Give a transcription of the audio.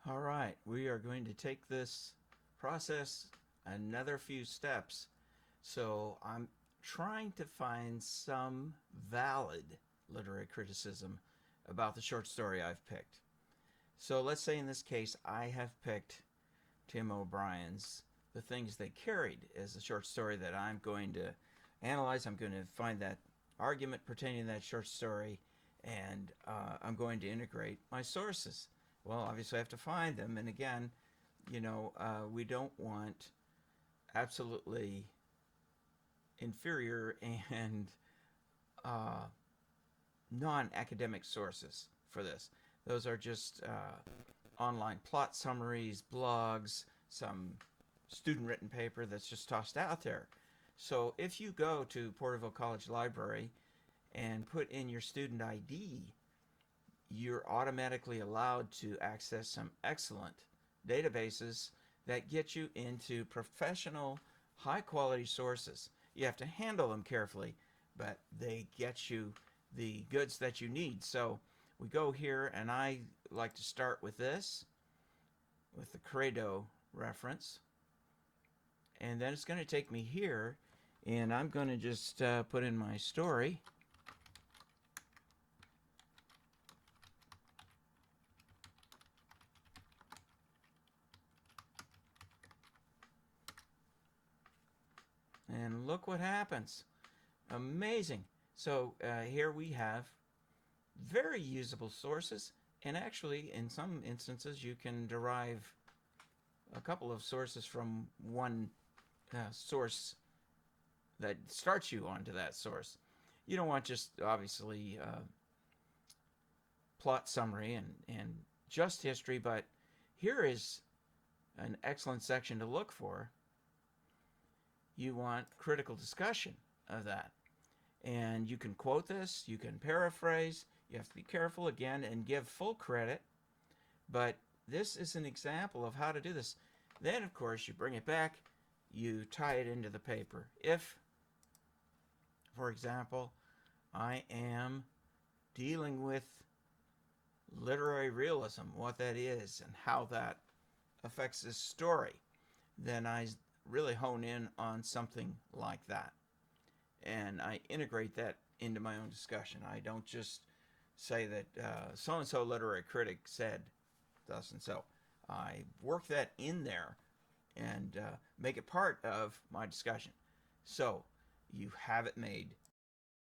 All right, we are going to take this process another few steps. So I'm trying to find some valid literary criticism about the short story I've picked. So let's say in this case I have picked Tim O'Brien's The Things They Carried as a short story that I'm going to analyze. I'm going to find that argument pertaining to that short story, and I'm going to integrate my sources. Well, obviously, I have to find them, and again, we don't want absolutely inferior and uh, non-academic sources for this. Those are just online plot summaries, blogs, some student-written paper that's just tossed out there. So if you go to Porterville College Library and put in your student ID, you're automatically allowed to access some excellent databases that get you into professional, high quality sources. You have to handle them carefully, but they get you the goods that you need. So we go here, and I like to start with this, with the Credo reference. And then it's going to take me here, and I'm going to just put in my story. And look what happens. Amazing. So here we have very usable sources, and actually in some instances you can derive a couple of sources from one source that starts you onto that source. You don't want just obviously plot summary and just history, but here is an excellent section to look for. You want critical discussion of that. And you can quote this, you can paraphrase, you have to be careful again and give full credit. But this is an example of how to do this. Then, of course, you bring it back, you tie it into the paper. If, for example, I am dealing with literary realism, what that is, and how that affects this story, then I really hone in on something like that. And I integrate that into my own discussion. I don't just say that so and so literary critic said thus and so. I work that in there and make it part of my discussion. So you have it made